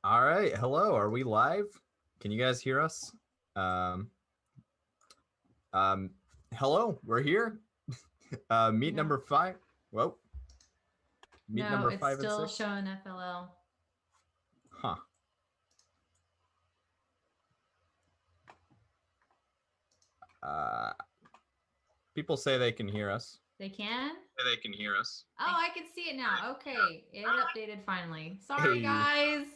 All right. Hello. Are we live? Can you guys hear us? Um, um, Hello. We're here. Meet No, number five. Whoa. Meet no, number it's five and still six. showing FLL. Huh. Uh, People say they can hear us. They can? They can hear us. Oh, I can see it now. Okay, it updated finally. Sorry, Hey, guys.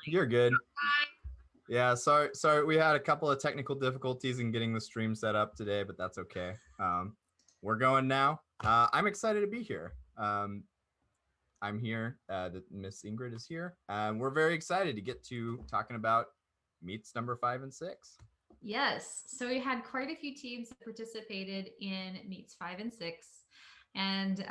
you're good. Yeah. Sorry. Sorry. We had a couple of technical difficulties in getting the stream set up today, but that's okay. We're going now. I'm excited to be here. I'm here. Miss Ingrid is here. We're very excited to get to talking about meets number 5 and 6. Yes, so we had quite a few teams that participated in meets 5 and 6, and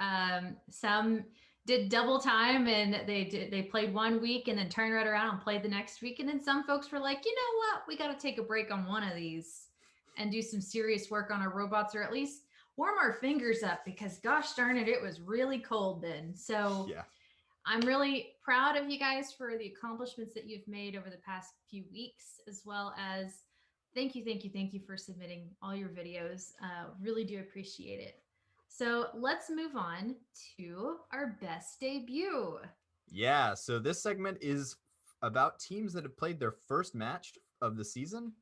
some did double time and they played 1 week and then turned right around and played the next week. And then some folks were like, you know what, we got to take a break on one of these and do some serious work on our robots, or at least warm our fingers up, because gosh darn it, it was really cold then. So Yeah. I'm really proud of you guys for the accomplishments that you've made over the past few weeks, as well as thank you for submitting all your videos. Really do appreciate it. So let's move on to our best debut. Yeah. So this segment is about teams that have played their first match of the season.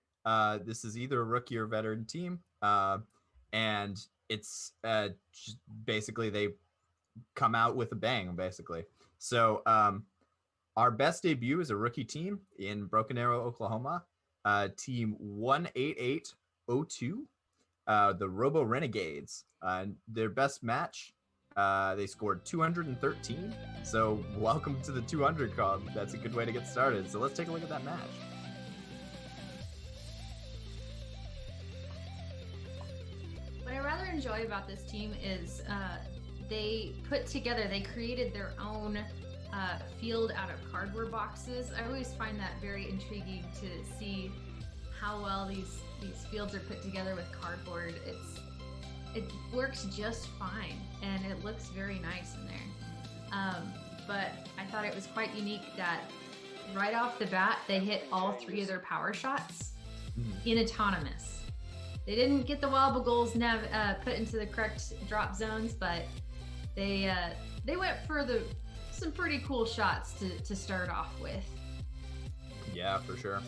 This is either a rookie or veteran team. And it's basically they come out with a bang, basically. So our best debut is a rookie team in Broken Arrow, Oklahoma. Team 18802, the Robo Renegades. Their best match, they scored 213. So welcome to the 200 Club. That's a good way to get started. So let's take a look at that match. What I rather enjoy about this team is they created their own field out of cardboard boxes. I always find that very intriguing to see how well these fields are put together with cardboard. It works just fine and it looks very nice in there. But I thought it was quite unique that right off the bat they hit all three of their power shots in autonomous. They didn't get the wobble goals put into the correct drop zones, but they went for some pretty cool shots to start off with. Yeah, for sure.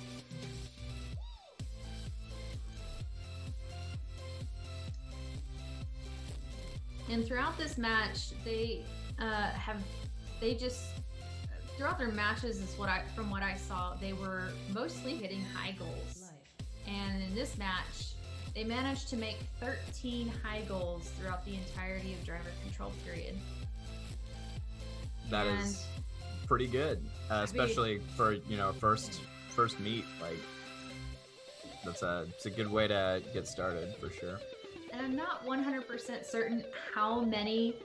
And throughout this match, throughout their matches from what I saw, they were mostly hitting high goals. And in this match, they managed to make 13 high goals throughout the entirety of driver control period. That is pretty good, especially for first meet. Like it's a good way to get started for sure. And I'm not 100% certain how many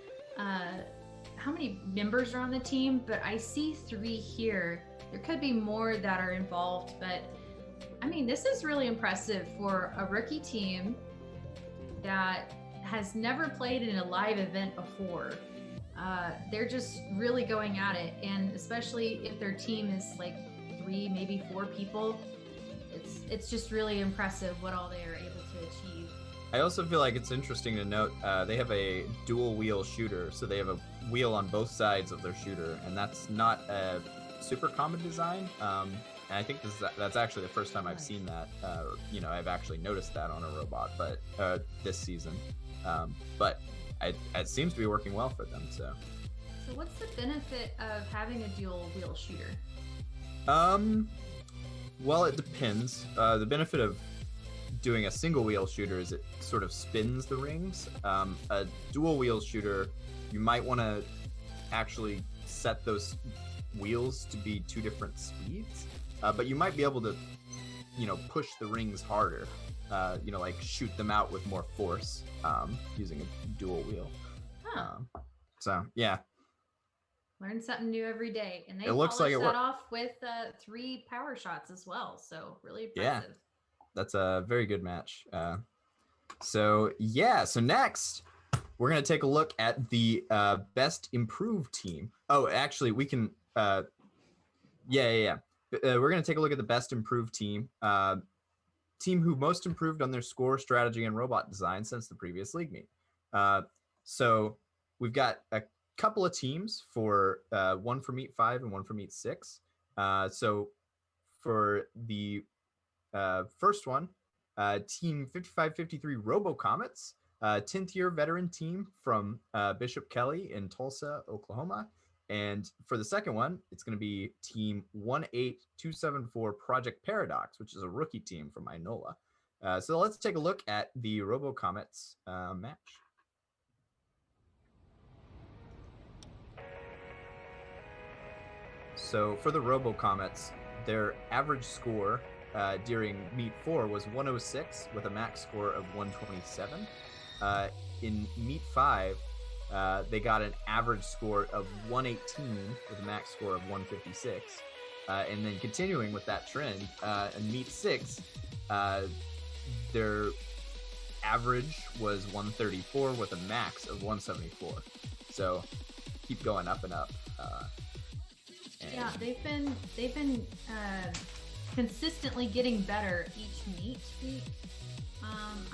members are on the team, but I see 3 here. There could be more that are involved, but I mean, this is really impressive for a rookie team that has never played in a live event before. They're just really going at it, and especially if their team is like 3, maybe 4 people, it's just really impressive what all they are able to achieve. I also feel like it's interesting to note they have a dual wheel shooter, so they have a wheel on both sides of their shooter, and that's not a super common design. And I think that's actually the first time I've seen that. I've actually noticed that on a robot, but this season. But it seems to be working well for them. So what's the benefit of having a dual wheel shooter? Well, it depends. The benefit of doing a single wheel shooter is it sort of spins the rings. A dual wheel shooter, you might want to actually set those wheels to be 2 different speeds, but you might be able to, push the rings harder. Like shoot them out with more force using a dual wheel. Huh. So yeah. Learn something new every day, and they looks like polished that off with 3 power shots as well. So really impressive. Yeah, that's a very good match. So next we're gonna take a look at the best improved team. Oh, actually, we can. Yeah. we're going to take a look at the best improved team. Team who most improved on their score, strategy, and robot design since the previous league meet. So we've got a couple of teams for one for meet 5 and one for meet 6. So for the first one, Team 5553 Robo Comets, 10th year veteran team from Bishop Kelly in Tulsa, Oklahoma. And for the second one, it's going to be Team 18274 Project Paradox, which is a rookie team from Inola. So let's take a look at the Robo Comets match. So for the Robo Comets, their average score during Meet 4 was 106 with a max score of 127. In Meet 5, they got an average score of 118 with a max score of 156. And then continuing with that trend, in Meet 6, their average was 134 with a max of 174. So keep going up and up. Yeah, they've been consistently getting better each meet week,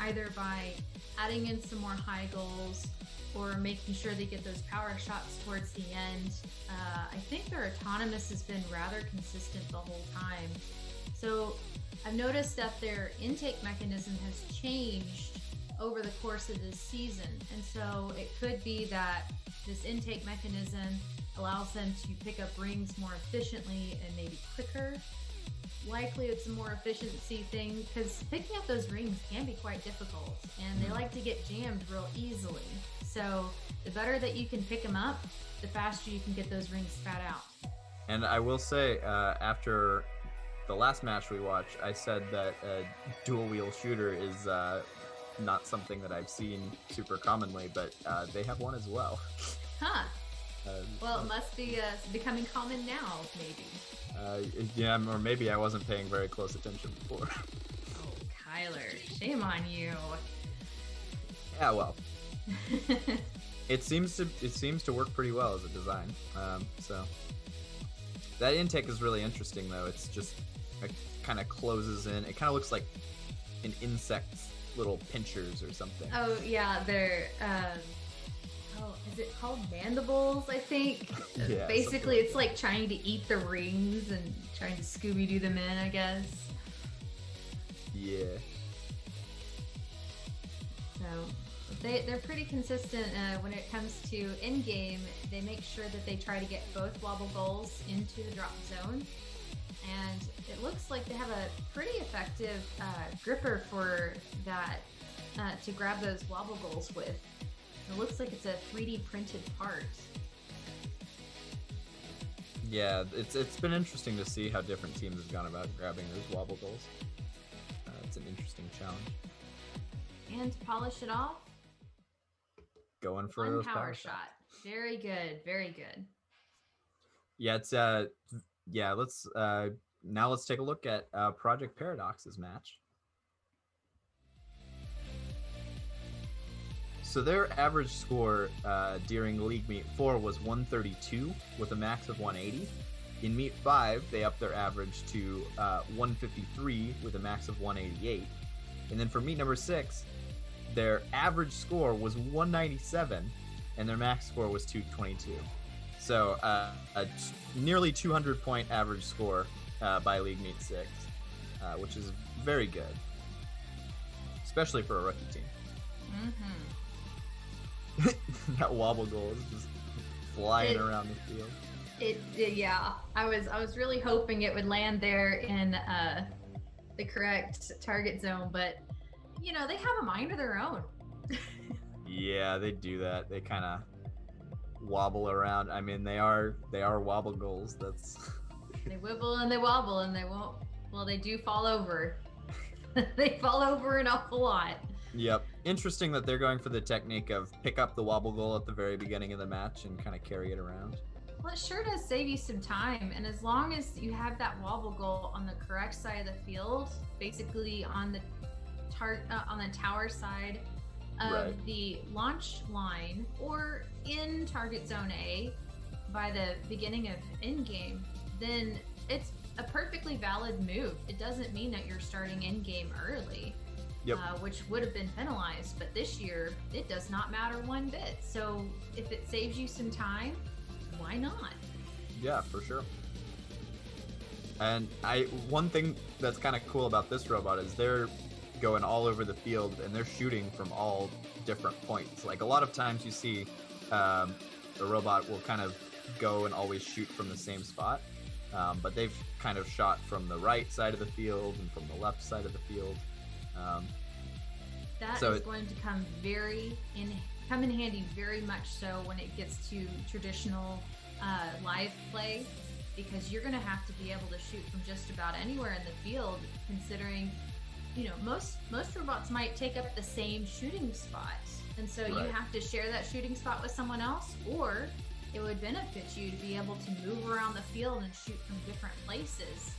either by adding in some more high goals or making sure they get those power shots towards the end. I think their autonomous has been rather consistent the whole time. So I've noticed that their intake mechanism has changed over the course of this season. And so it could be that this intake mechanism allows them to pick up rings more efficiently and maybe quicker. Likely it's a more efficiency thing because picking up those rings can be quite difficult and they like to get jammed real easily. So the better that you can pick them up, the faster you can get those rings spat out. And I will say, after the last match we watched, I said that a dual wheel shooter is not something that I've seen super commonly, but they have one as well. Huh. Well, it must be becoming common now, maybe. Yeah, or maybe I wasn't paying very close attention before. Oh, Kyler, shame on you. Yeah, well, it seems to work pretty well as a design. So that intake is really interesting, though. It's just it kind of closes in. It kind of looks like an insect's little pinchers or something. Oh yeah, they're. Is it called mandibles, I think? Yeah, basically it's like trying to eat the rings and trying to Scooby-Doo them in, I guess. Yeah. So they're pretty consistent when it comes to in-game. They make sure that they try to get both wobble goals into the drop zone. And it looks like they have a pretty effective gripper for that to grab those wobble goals with. It looks like it's a 3D printed part. Yeah, it's been interesting to see how different teams have gone about grabbing those wobble goals. It's an interesting challenge. And to polish it off, going for one those power shot. Very good, very good. Yeah, it's let's now let's take a look at Project Paradox's match. So their average score during League Meet 4 was 132 with a max of 180. In Meet 5, they upped their average to 153 with a max of 188. And then for Meet number 6, their average score was 197 and their max score was 222. So a nearly 200-point average score by League Meet 6, which is very good, especially for a rookie team. Mm-hmm. That wobble goal is just flying around the field. Yeah. I was really hoping it would land there in the correct target zone, but you know, they have a mind of their own. Yeah, they do that. They kind of wobble around. I mean, they are wobble goals. That's They wibble and they wobble and they won't. Well, they do fall over. They fall over an awful lot. Yep. Interesting that they're going for the technique of pick up the wobble goal at the very beginning of the match and kind of carry it around. Well, it sure does save you some time. And as long as you have that wobble goal on the correct side of the field, basically on the tower side of the launch line or in target zone A by the beginning of in-game, then it's a perfectly valid move. It doesn't mean that you're starting in game early, Yep. which would have been penalized. But this year, it does not matter one bit. So if it saves you some time, why not? Yeah, for sure. And one thing that's kind of cool about this robot is they're going all over the field and they're shooting from all different points. Like a lot of times you see the robot will kind of go and always shoot from the same spot, but they've kind of shot from the right side of the field and from the left side of the field. That is going to come in handy very much so when it gets to traditional live play, because you're going to have to be able to shoot from just about anywhere in the field, considering most robots might take up the same shooting spot, and so you have to share that shooting spot with someone else, or it would benefit you to be able to move around the field and shoot from different places,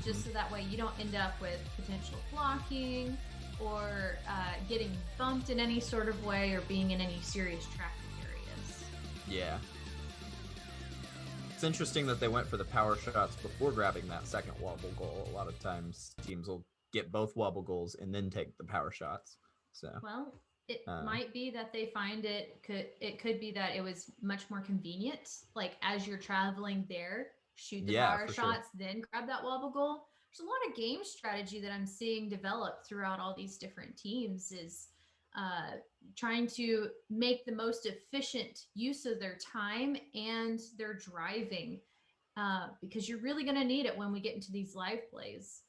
just so that way you don't end up with potential blocking or getting bumped in any sort of way or being in any serious traffic areas. Yeah. It's interesting that they went for the power shots before grabbing that second wobble goal. A lot of times teams will get both wobble goals and then take the power shots. So well, it might be that they find it could be that it was much more convenient, like as you're traveling there, shoot the power shots, then grab that wobble goal. There's a lot of game strategy that I'm seeing develop throughout all these different teams, is trying to make the most efficient use of their time and their driving, because you're really going to need it when we get into these live plays.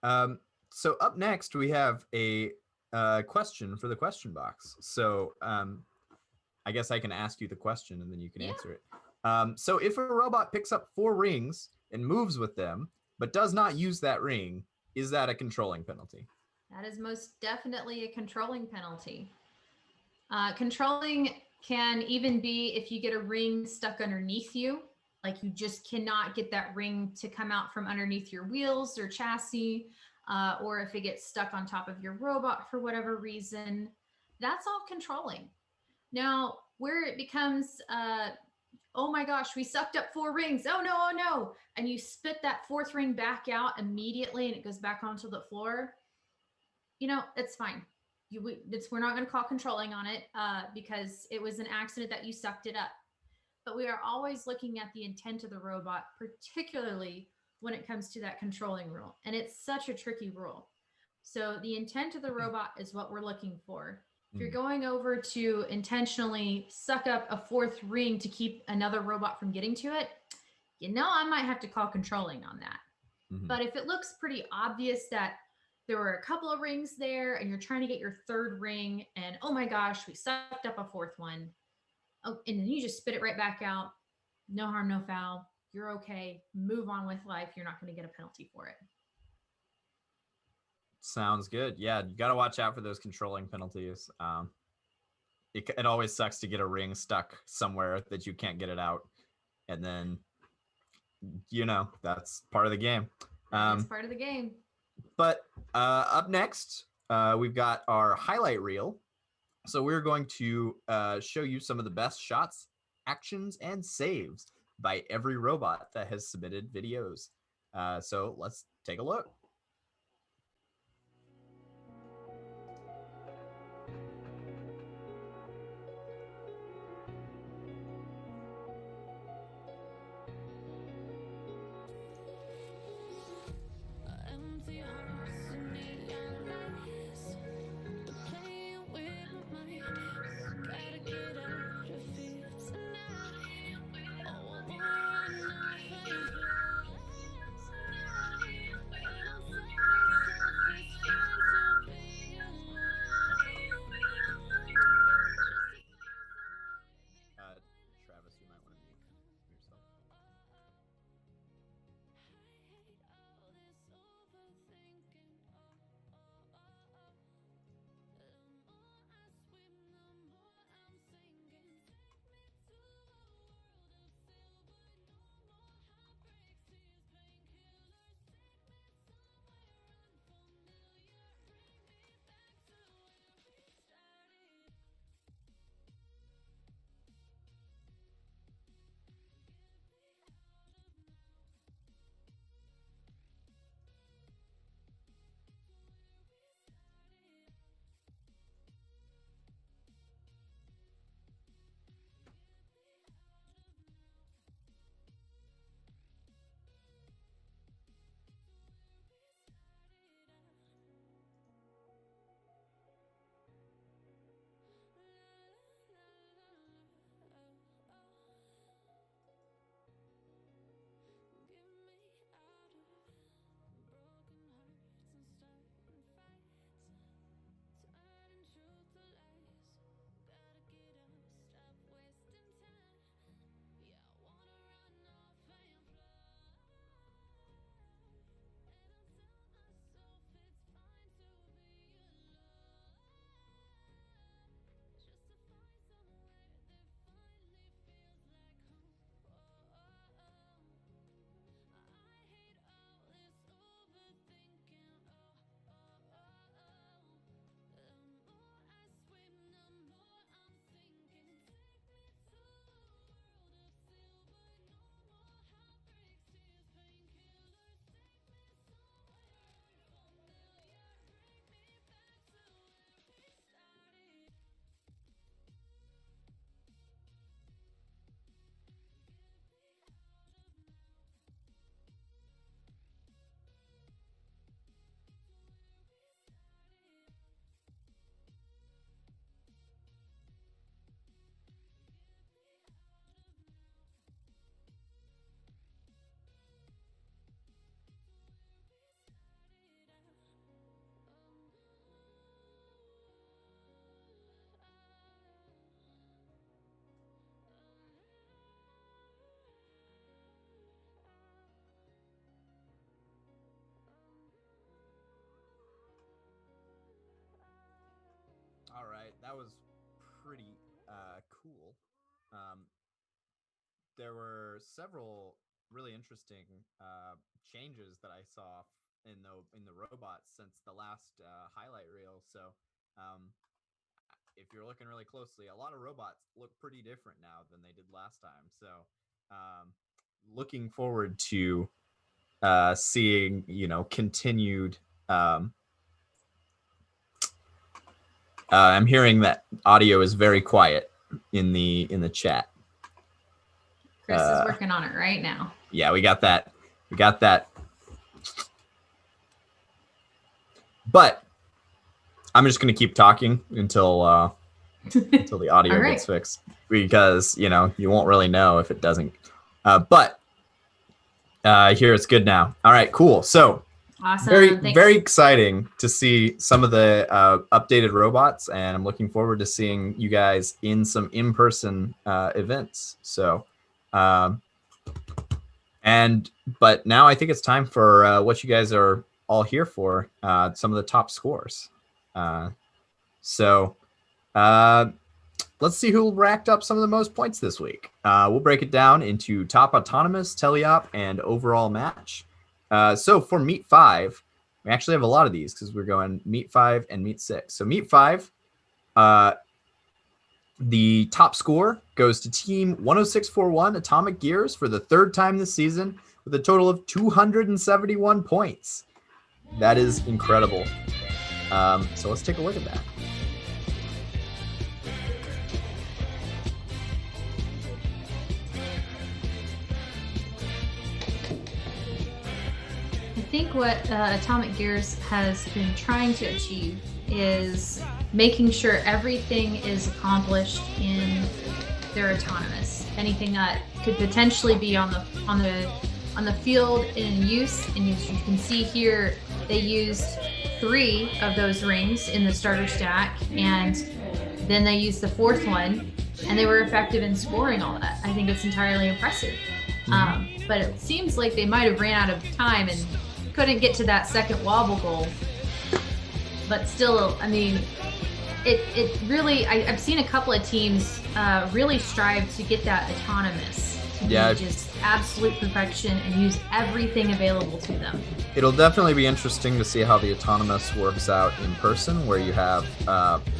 So up next we have a question for the question box. So I guess I can ask you the question and then you can answer it. So if a robot picks up 4 rings and moves with them, but does not use that ring, is that a controlling penalty? That is most definitely a controlling penalty. Controlling can even be if you get a ring stuck underneath you, like you just cannot get that ring to come out from underneath your wheels or chassis, or if it gets stuck on top of your robot for whatever reason. That's all controlling. Now, where it becomes, oh my gosh, we sucked up 4 rings. Oh no. And you spit that 4th ring back out immediately and it goes back onto the floor. It's fine. We're not going to call controlling on it because it was an accident that you sucked it up. But we are always looking at the intent of the robot, particularly when it comes to that controlling rule. And it's such a tricky rule. So the intent of the robot is what we're looking for. If you're going over to intentionally suck up a 4th ring to keep another robot from getting to it, I might have to call controlling on that. But if it looks pretty obvious that there were a couple of rings there and you're trying to get your 3rd ring and oh my gosh, we sucked up a 4th one. Oh, and then you just spit it right back out. No harm, no foul. You're okay. Move on with life. You're not going to get a penalty for it. Sounds good. Yeah, you got to watch out for those controlling penalties. It always sucks to get a ring stuck somewhere that you can't get it out. And then, that's part of the game. It's part of the game. But up next, we've got our highlight reel. So we're going to show you some of the best shots, actions, and saves by every robot that has submitted videos. So let's take a look. that was pretty cool. There were several really interesting changes that I saw in the robots since the last highlight reel. So if you're looking really closely, a lot of robots look pretty different now than they did last time. So looking forward to seeing, continued. I'm hearing that audio is very quiet in the chat. Chris is working on it right now. Yeah, we got that. But I'm just going to keep talking until the audio gets fixed, because you won't really know if it doesn't. But here it's good now. All right, cool. So awesome. Very exciting to see some of the updated robots, and I'm looking forward to seeing you guys in some in-person events. So, but now I think it's time for what you guys are all here for, some of the top scores. So let's see who racked up some of the most points this week. We'll break it down into top autonomous, teleop, and overall match. So for Meet 5, we actually have a lot of these because we're going Meet 5 and Meet 6. So Meet 5, the top score goes to Team 10641 Atomic Gears for the third time this season with a total of 271 points. That is incredible. So let's take a look at that. I think what Atomic Gears has been trying to achieve is making sure everything is accomplished in their autonomous. Anything that could potentially be on the field in use, and as you can see here, they used 3 of those rings in the starter stack, and then they used the 4th one, and they were effective in scoring all that. I think it's entirely impressive. But it seems like they might have ran out of time and couldn't get to that second wobble goal. But still, I mean, it really, I've seen a couple of teams really strive to get that autonomous to be just absolute perfection and use everything available to them. It'll definitely be interesting to see how the autonomous works out in person, where you have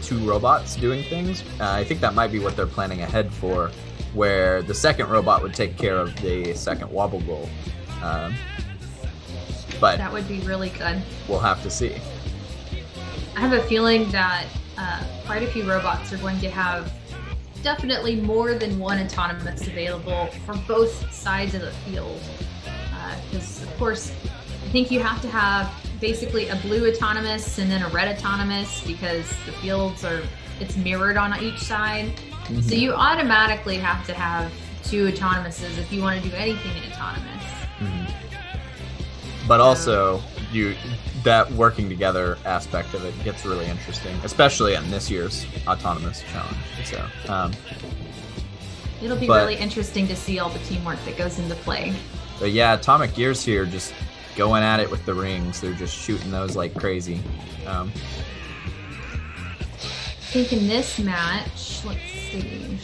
2 robots doing things. I think that might be what they're planning ahead for, where the second robot would take care of the second wobble goal. But that would be really good. We'll have to see. I have a feeling that quite a few robots are going to have definitely more than one autonomous available for both sides of the field. Because, of course, I think you have to have basically a blue autonomous and then a red autonomous, because the fields it's mirrored on each side. Mm-hmm. So you automatically have to have 2 autonomouses if you want to do anything in autonomous. Mm-hmm. But also, that working together aspect of it gets really interesting, especially in this year's autonomous challenge. So it'll be really interesting to see all the teamwork that goes into play. But yeah, Atomic Gears here just going at it with the rings. They're just shooting those like crazy. I think in this match, let's see.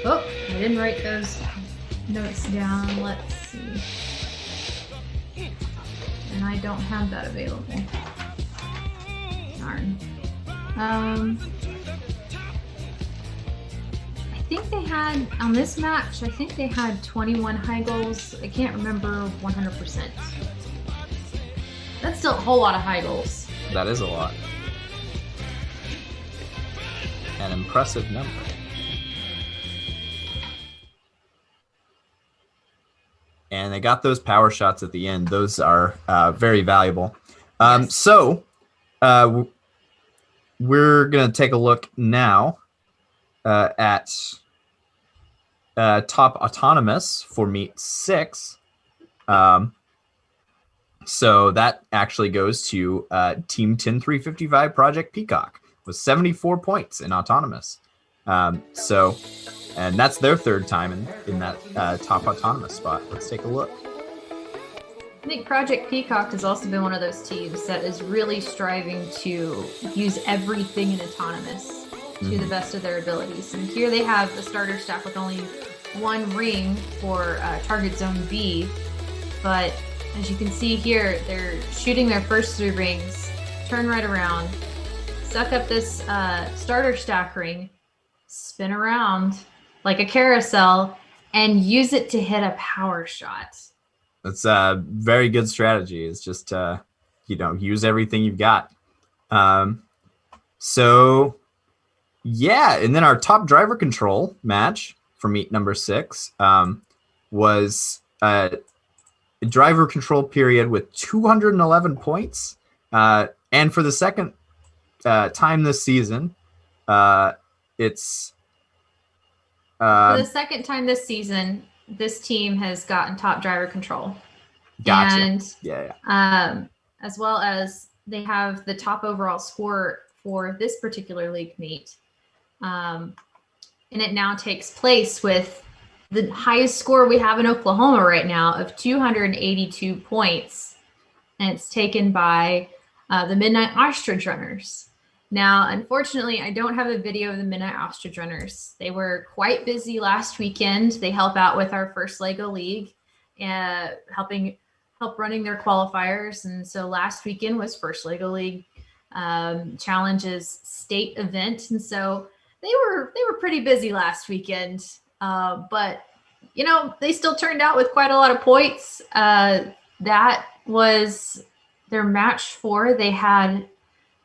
Oh, I didn't write those notes down. Let's see. And I don't have that available. Darn. I think they had, on this match, I think they had 21 high goals. I can't remember 100%. That's still a whole lot of high goals. That is a lot. An impressive number. And they got those power shots at the end. Those are very valuable. Yes. So we're going to take a look now at top autonomous for Meet 6. So that actually goes to Team 10355 Project Peacock with 74 points in autonomous. And that's their third time in that top autonomous spot. Let's take a look. I think Project Peacock has also been one of those teams that is really striving to use everything in autonomous to the best of their abilities. And here they have a starter stack with only one ring for target zone B, but as you can see here, they're shooting their first 3 rings, turn right around, suck up this starter stack ring, spin around like a carousel, and use it to hit a power shot. That's a very good strategy. It's just, use everything you've got. So, yeah, and then our top driver control match for meet number 6 was a driver control period with 211 points. And for the second time this season, it's... for the second time this season, this team has gotten top driver control. Gotcha. And yeah. As well as they have the top overall score for this particular league meet. And it now takes place with the highest score we have in Oklahoma right now of 282 points. And it's taken by the Midnight Ostrich Runners. Now, unfortunately, I don't have a video of the Midnight Ostrich Runners. They were quite busy last weekend. They help out with our first LEGO League, help running their qualifiers. And so last weekend was first LEGO League Challenges state event. And so they were pretty busy last weekend. But, they still turned out with quite a lot of points. That was their match 4. They had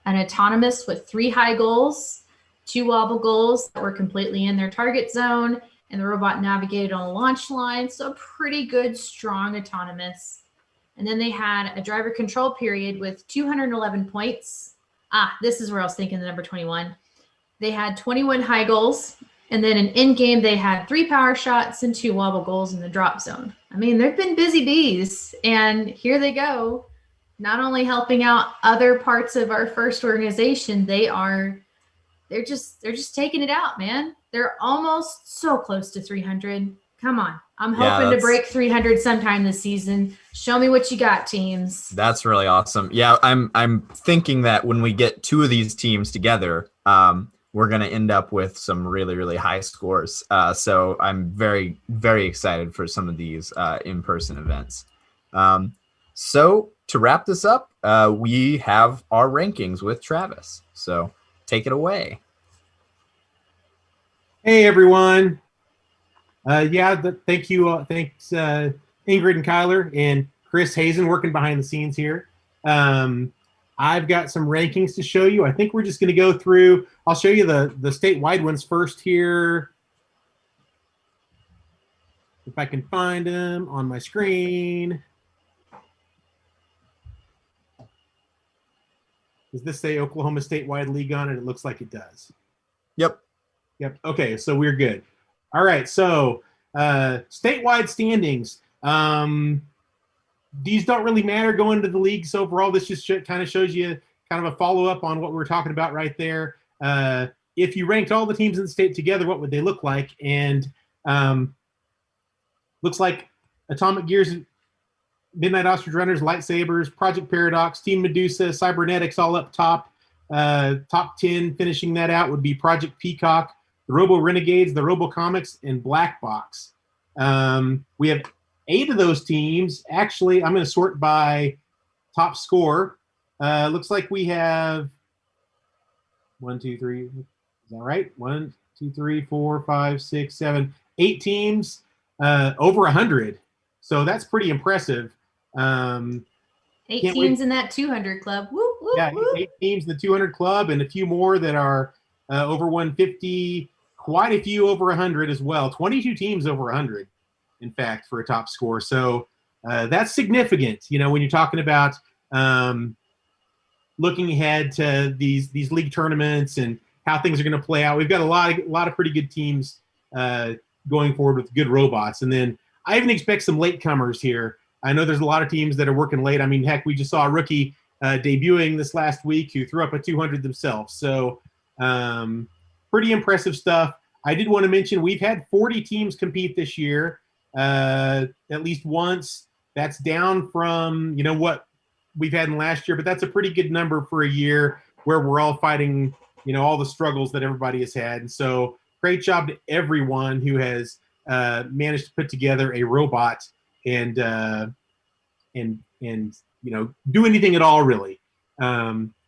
an autonomous with 3 high goals, 2 wobble goals that were completely in their target zone, and the robot navigated on the launch line. So pretty good, strong autonomous. And then they had a driver control period with 211 points. This is where I was thinking the number 21. They had 21 high goals, and then in game they had 3 power shots and 2 wobble goals in the drop zone. I mean, they've been busy bees, and here they go. Not only helping out other parts of our first organization, they're just taking it out, man. They're almost so close to 300. Come on. I'm hoping to break 300 sometime this season. Show me what you got, teams. That's really awesome. Yeah, I'm thinking that when we get 2 of these teams together, we're going to end up with some really, really high scores. So I'm very, very excited for some of these in-person events. So to wrap this up, we have our rankings with Travis. So take it away. Hey, everyone. Thank you. Thanks, Ingrid and Kyler and Chris Hazen working behind the scenes here. I've got some rankings to show you. I think we're just going to go through. I'll show you the statewide ones first here. If I can find them on my screen. Does this say Oklahoma Statewide League on it? It looks like it does. Yep. Okay, so we're good. All right, so statewide standings. These don't really matter going to the leagues overall. This just kind of shows you kind of a follow-up on what we're talking about right there. If you ranked all the teams in the state together, what would they look like? And looks like Atomic Gears, Midnight Ostrich Runners, Lightsabers, Project Paradox, Team Medusa, Cybernetics all up top. Top 10 finishing that out would be Project Peacock, the Robo Renegades, the Robo Comics, and Black Box. We have 8 of those teams. Actually, I'm going to sort by top score. Looks like we have 1, 2, 3. Is that right? 1, 2, 3, 4, 5, 6, 7, 8 teams over 100. So that's pretty impressive. 8 teams in that 200 club. Woo, woo, yeah, woo. 8 teams in the 200 club, and a few more that are over 150. Quite a few over 100 as well. 22 teams over 100, in fact, for a top score. So that's significant. When you're talking about looking ahead to these league tournaments and how things are going to play out. We've got a lot of pretty good teams going forward with good robots, and then I even expect some latecomers here. I know there's a lot of teams that are working late. I mean, heck, we just saw a rookie debuting this last week who threw up a 200 themselves. So pretty impressive stuff. I did want to mention we've had 40 teams compete this year, at least once. That's down from what we've had in last year, but that's a pretty good number for a year where we're all fighting all the struggles that everybody has had. And so great job to everyone who has managed to put together a robot and do anything at all, really.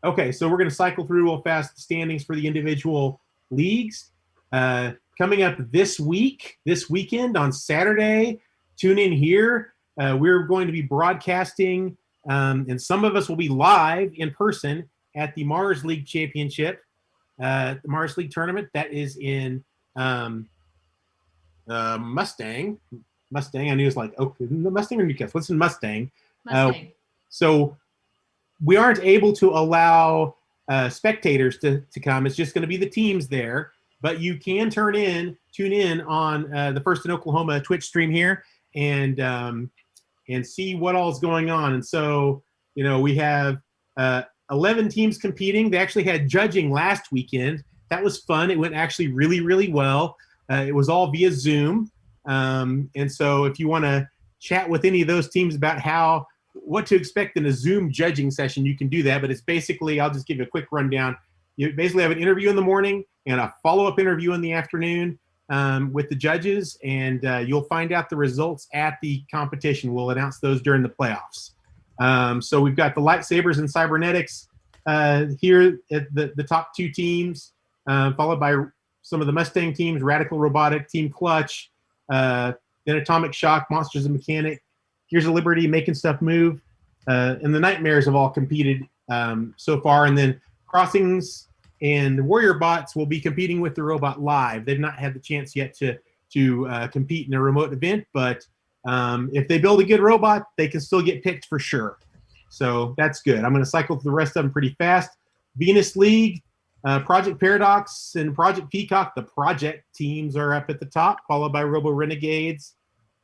Okay, so we're going to cycle through real fast the standings for the individual leagues. Coming up this weekend on Saturday, tune in here. We're going to be broadcasting, and some of us will be live in person at the Mars League Championship, the Mars League tournament. That is in Mustang. I knew it was like, okay, Mustang or Newcastle? What's in Mustang? Mustang. So we aren't able to allow spectators to come. It's just going to be the teams there. But you can tune in on the First in Oklahoma Twitch stream here and see what all's going on. And so, we have 11 teams competing. They actually had judging last weekend. That was fun. It went actually really, really well. It was all via Zoom. And so if you want to chat with any of those teams about what to expect in a Zoom judging session, you can do that. But it's basically, I'll just give you a quick rundown. You basically have an interview in the morning and a follow-up interview in the afternoon with the judges, and you'll find out the results at the competition. We'll announce those during the playoffs. So we've got the Lightsabers and Cybernetics here at the top two teams, followed by some of the Mustang teams, Radical Robotic, Team Clutch, then Atomic Shock, Monsters and Mechanic, Gears of Liberty, Making Stuff Move, and the Nightmares have all competed so far. And then Crossings and Warrior Bots will be competing with the Robot Live. They've not had the chance yet to compete in a remote event, but if they build a good robot, they can still get picked for sure. So that's good. I'm going to cycle through the rest of them pretty fast. Venus League, Project Paradox and Project Peacock, the project teams are up at the top, followed by Robo Renegades,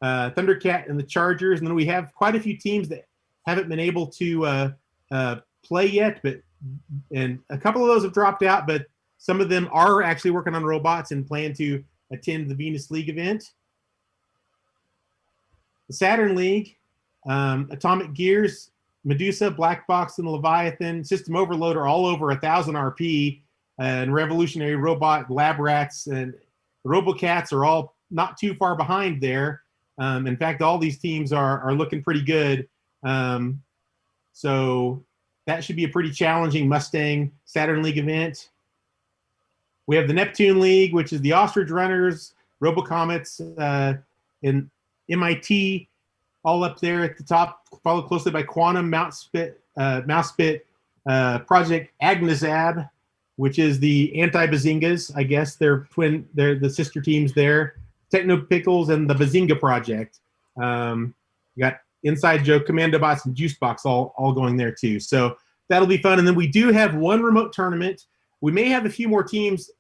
Thundercat and the Chargers. And then we have quite a few teams that haven't been able to play yet, and a couple of those have dropped out, but some of them are actually working on robots and plan to attend the Venus League event. The Saturn League, Atomic Gears, Medusa, Black Box, and Leviathan, System Overload are all over 1,000 RP, and Revolutionary Robot, Lab Rats, and RoboCats are all not too far behind there. In fact, all these teams are looking pretty good. So that should be a pretty challenging Mustang Saturn League event. We have the Neptune League, which is the Ostrich Runners, RoboComets, and MIT, all up there at the top, followed closely by Quantum, Mousespit, Project Agnazab, which is the anti-Bazingas, I guess. They're the sister teams there. Techno Pickles and the Bazinga Project. You got Inside Joke, Commando Bots, and Juice Box all going there too. So that'll be fun. And then we do have one remote tournament. We may have a few more teams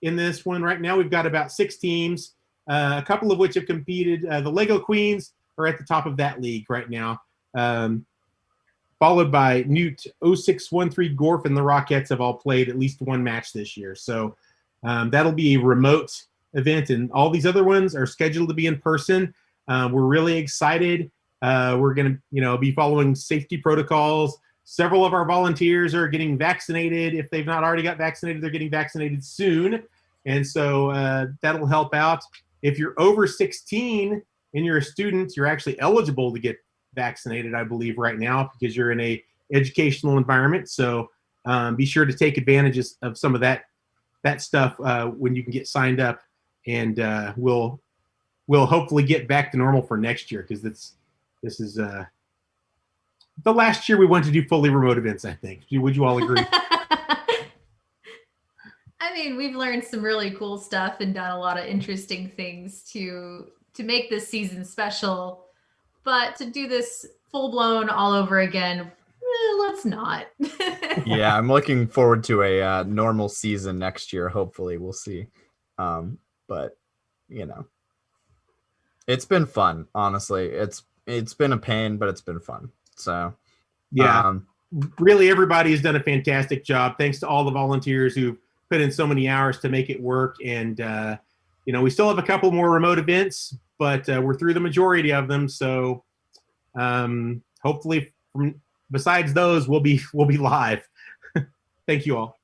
in this one. Right now we've got about 6 teams, a couple of which have competed. The Lego Queens are at the top of that league right now, followed by Newt, 0613 Gorf, and the Rockettes have all played at least one match this year. So that'll be a remote event, and all these other ones are scheduled to be in person. We're really excited. We're going to be following safety protocols. Several of our volunteers are getting vaccinated. If they've not already got vaccinated, they're getting vaccinated soon. And so that'll help out. If you're over 16 and you're a student, you're actually eligible to get vaccinated, I believe, right now, because you're in a educational environment. So be sure to take advantage of some of that stuff when you can get signed up. And we'll hopefully get back to normal for next year, because this is the last year we want to do fully remote events, I think. Would you all agree? I mean, we've learned some really cool stuff and done a lot of interesting things to make this season special. But to do this full-blown all over again, let's not. Yeah, I'm looking forward to a normal season next year. Hopefully, we'll see. But it's been fun. Honestly, it's been a pain, but it's been fun. So yeah, really, everybody has done a fantastic job. Thanks to all the volunteers who put in so many hours to make it work. And we still have a couple more remote events, but we're through the majority of them. So Hopefully, besides those, we'll be live. Thank you all.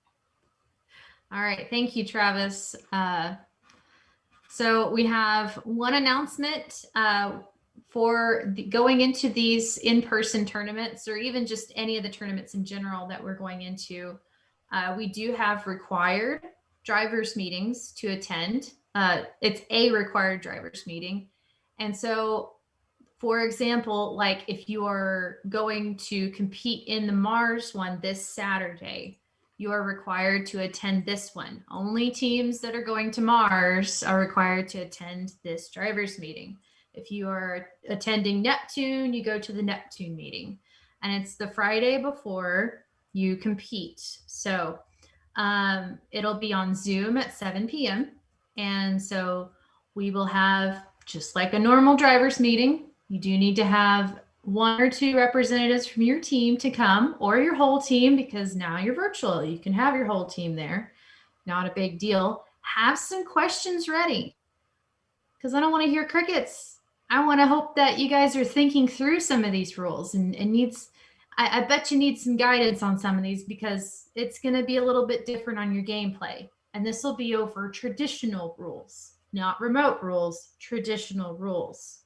All right, thank you, Travis. So we have one announcement for going into these in-person tournaments, or even just any of the tournaments in general that we're going into. We do have required drivers meetings to attend. It's a required drivers meeting. And so, for example, like if you are going to compete in the Mars one this Saturday, you are required to attend this one. Only teams that are going to Mars are required to attend this drivers meeting. If you are attending Neptune, you go to the Neptune meeting. And it's the Friday before you compete. So it'll be on Zoom at 7 p.m. And so we will have, just like a normal drivers meeting, you do need to have 1 or 2 representatives from your team to come, or your whole team, because now you're virtual. You can have your whole team there. Not a big deal. Have some questions ready, because I don't want to hear crickets. I want to hope that you guys are thinking through some of these rules and I bet you need some guidance on some of these, because it's going to be a little bit different on your gameplay. And this will be over traditional rules, not remote rules, traditional rules.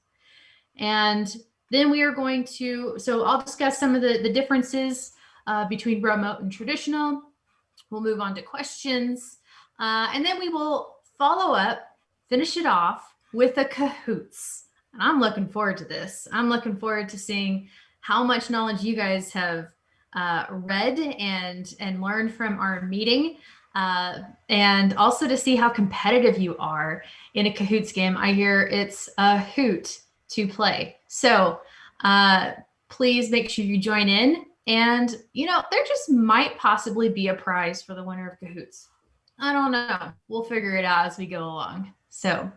And then we are going to, so I'll discuss some of the differences between remote and traditional. We'll move on to questions. And then we will follow up, finish it off with a Kahoots. And I'm looking forward to this. I'm looking forward to seeing how much knowledge you guys have read and learned from our meeting. And also to see how competitive you are in a Kahoots game. I hear it's a hoot to play. So please make sure you join in. And, there just might possibly be a prize for the winner of Kahoots. I don't know. We'll figure it out as we go along. So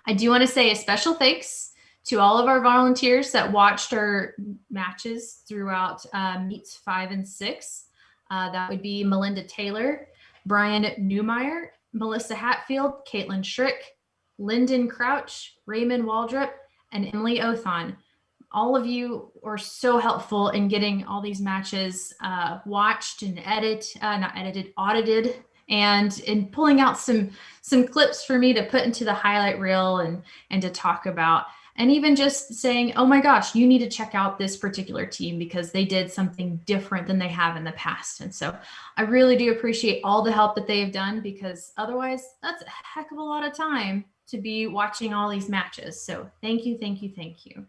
I do want to say a special thanks to all of our volunteers that watched our matches throughout meets 5 and 6. That would be Melinda Taylor, Brian Newmeyer, Melissa Hatfield, Caitlin Schrick, Lyndon Crouch, Raymond Waldrop, and Emily Othon. All of you are so helpful in getting all these matches watched and audited, and in pulling out some clips for me to put into the highlight reel and to talk about. And even just saying, oh my gosh, you need to check out this particular team because they did something different than they have in the past. And so I really do appreciate all the help that they've done, because otherwise that's a heck of a lot of time to be watching all these matches. So thank you, thank you, thank you.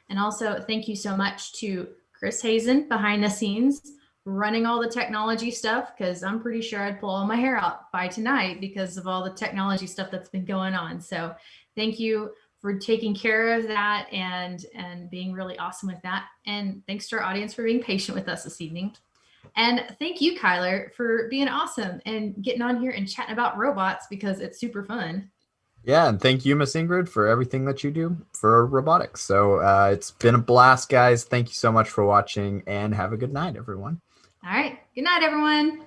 And also thank you so much to Chris Hazen behind the scenes, running all the technology stuff, because I'm pretty sure I'd pull all my hair out by tonight because of all the technology stuff that's been going on. So thank you for taking care of that and being really awesome with that. And thanks to our audience for being patient with us this evening. And thank you, Kyler, for being awesome and getting on here and chatting about robots, because it's super fun. Yeah, and thank you, Miss Ingrid, for everything that you do for robotics. So it's been a blast, guys. Thank you so much for watching, and have a good night, everyone. All right. Good night, everyone.